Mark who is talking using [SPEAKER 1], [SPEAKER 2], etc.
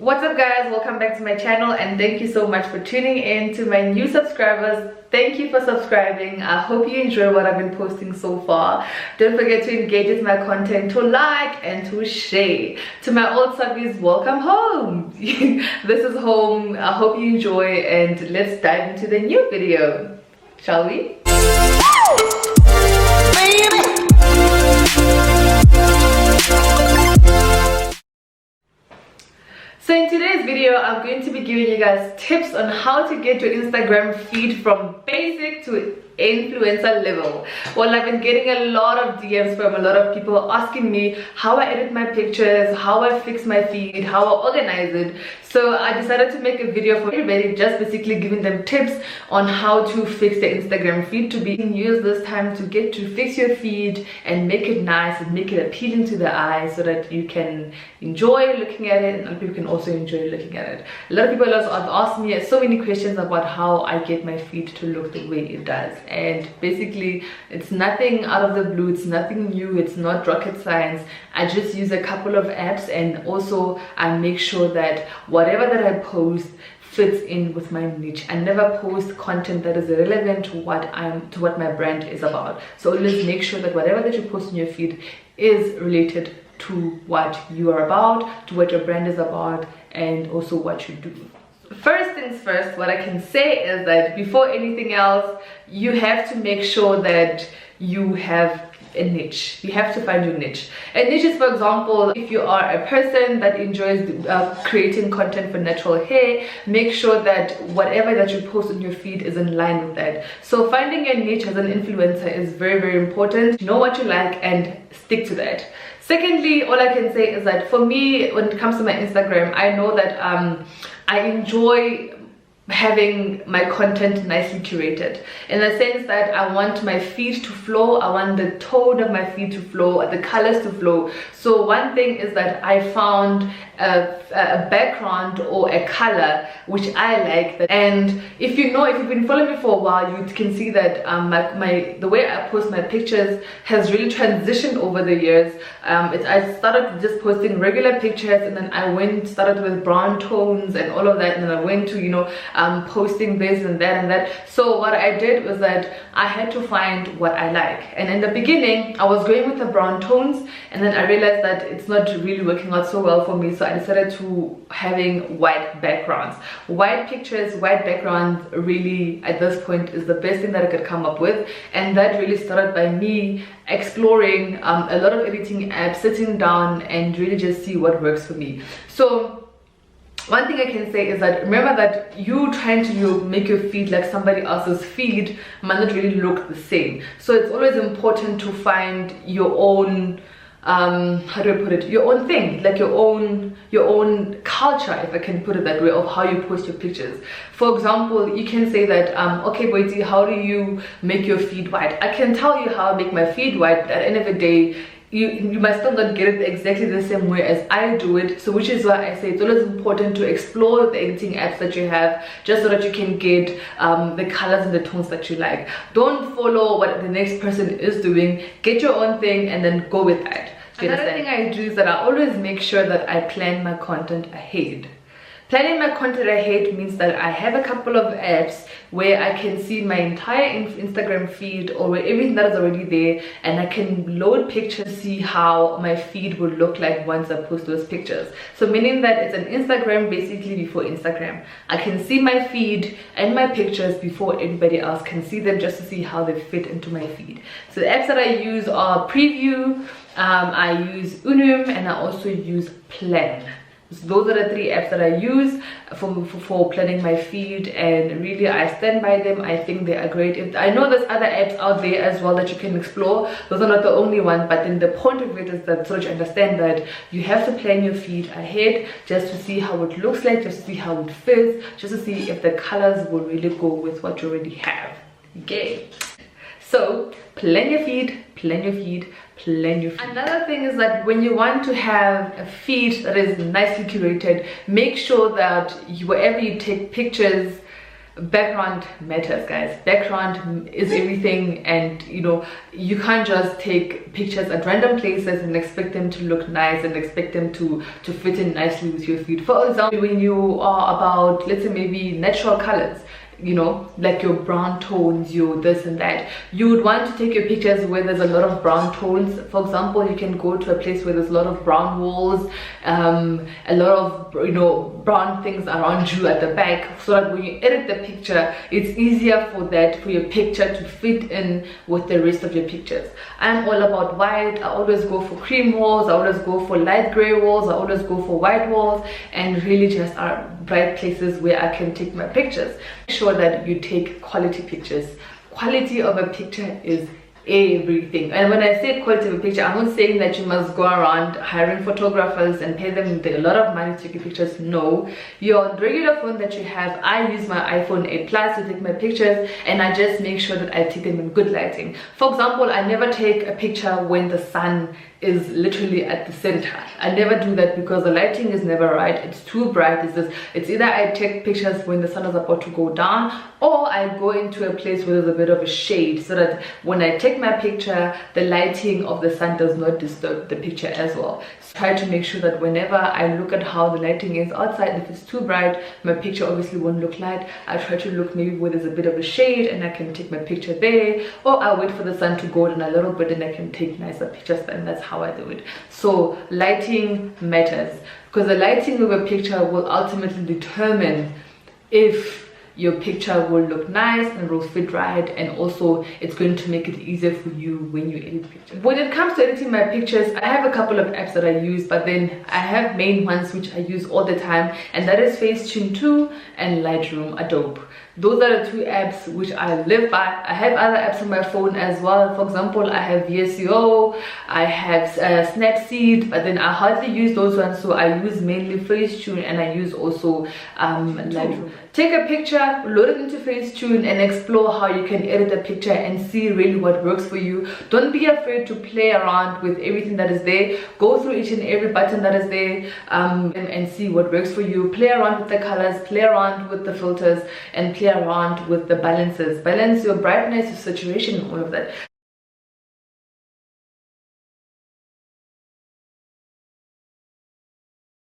[SPEAKER 1] What's up guys, welcome back to my channel and thank you so much for tuning in. To my new subscribers, thank you for subscribing. I hope you enjoy what I've been posting so far. Don't forget to engage with my content, to like and to share. To my old subbies, welcome home. This is home. I hope you enjoy and let's dive into the new video, shall we? So in today's video, I'm going to be giving you guys tips on how to get your Instagram feed from basic to influencer level. Well, I've been getting a lot of DMs from a lot of people asking me how I edit my pictures, how I fix my feed, how I organize it. So I decided to make a video for everybody, just basically giving them tips on how to fix the Instagram feed to be use this time to get to fix your feed and make it nice and make it appealing to the eye so that you can enjoy looking at it and other people can also enjoy looking at it. A lot of people have asked me so many questions about how I get my feed to look the way it does. And basically it's nothing out of the blue, it's nothing new, it's not rocket science. I just use a couple of apps and also I make sure that whatever that I post fits in with my niche. I never post content that is irrelevant to what my brand is about. So always make sure that whatever that you post in your feed is related to what you are about, to what your brand is about, and also what you do. First things first, what I can say is that before anything else, you have to make sure that you have a niche. You have to find your niche. A niche is, for example, if you are a person that enjoys creating content for natural hair, make sure that whatever that you post on your feed is in line with that. So finding your niche as an influencer is very, very important. Know what you like and stick to that. Secondly, all I can say is that for me, when it comes to my Instagram, I know that I enjoy having my content nicely curated, in the sense that I want my feed to flow, I want the tone of my feed to flow, the colors to flow. So one thing is that I found a background or a color which I like, and if you've been following me for a while, you can see that the way I post my pictures has really transitioned over the years. I started just posting regular pictures, and then I started with brown tones and all of that, and then I went to posting this and that and that. So what I did was that I had to find what I like, and in the beginning I was going with the brown tones, and then I realized that it's not really working out so well for me, so I decided to having white backgrounds. White pictures, white backgrounds really at this point is the best thing that I could come up with, and that really started by me exploring a lot of editing apps, sitting down and really just see what works for me. So one thing I can say is that remember that you trying to make your feed like somebody else's feed might not really look the same. So it's always important to find your own how do I put it, your own thing, like your own culture, if I can put it that way, of how you post your pictures. For example, you can say that okay Boiti, how do you make your feed white? I can tell you how I make my feed white, but at the end of the day you might still not get it exactly the same way as I do it. So which is why I say it's always important to explore the editing apps that you have, just so that you can get the colors and the tones that you like. Don't follow what the next person is doing, get your own thing and then go with that. Another thing I do is that I always make sure that I plan my content ahead. Planning my content ahead means that I have a couple of apps where I can see my entire Instagram feed, or where everything that is already there, and I can load pictures, see how my feed would look like once I post those pictures. So meaning that it's an Instagram basically before Instagram. I can see my feed and my pictures before everybody else can see them, just to see how they fit into my feed. So the apps that I use are Preview, I use Unum, and I also use Plann. So those are the three apps that I use for planning my feed, and really I stand by them. I think they are great. I know there's other apps out there as well that you can explore. Those are not the only ones, but then the point of it is that so that you understand that you have to plan your feed ahead, just to see how it looks like, just to see how it fits, just to see if the colors will really go with what you already have. Okay, so plan your feed, plan your feed, plan your feed. Another thing is that when you want to have a feed that is nicely curated, make sure that wherever you take pictures, background matters, guys. Background is everything, and you know, you can't just take pictures at random places and expect them to look nice and expect them to fit in nicely with your feed. For example, when you are about, let's say, maybe natural colors, you know, like your brown tones, your this and that, you would want to take your pictures where there's a lot of brown tones. For example, you can go to a place where there's a lot of brown walls, a lot of, you know, brown things around you at the back, so that when you edit the picture, it's easier for your picture to fit in with the rest of your pictures. I'm all about white. I always go for cream walls, I always go for light gray walls, I always go for white walls, and really just are bright places where I can take my pictures. Make sure that you take quality pictures. Quality of a picture is everything. And when I say quality of a picture, I'm not saying that you must go around hiring photographers and pay them a lot of money to take your pictures. No, your regular phone that you have, I use my iPhone 8 Plus to take my pictures, and I just make sure that I take them in good lighting. For example, I never take a picture when the sun is literally at the center. I never do that because the lighting is never right. It's too bright. It's either I take pictures when the sun is about to go down, or I go into a place where there's a bit of a shade, so that when I take my picture, the lighting of the sun does not disturb the picture as well. So try to make sure that whenever I look at how the lighting is outside, if it's too bright, my picture obviously won't look light. I try to look maybe where there's a bit of a shade and I can take my picture there, or I wait for the sun to go down a little bit and I can take nicer pictures, and that's how I do it. So lighting matters, because the lighting of a picture will ultimately determine if your picture will look nice and will fit right, and also it's going to make it easier for you when you edit pictures. When it comes to editing my pictures, I have a couple of apps that I use, but then I have main ones which I use all the time, and that is Facetune 2 and Lightroom Adobe. Those are the two apps which I live by. I have other apps on my phone as well. For example, I have VSCO, I have Snapseed, but then I hardly use those ones, so I use mainly Facetune, and I use also Lightroom. Take a picture, load it into Facetune, and explore how you can edit the picture and see really what works for you. Don't be afraid to play around with everything that is there. Go through each and every button that is there, and see what works for you. Play around with the colors, play around with the filters, and play around with the balances. Balance your brightness, your saturation, all of that.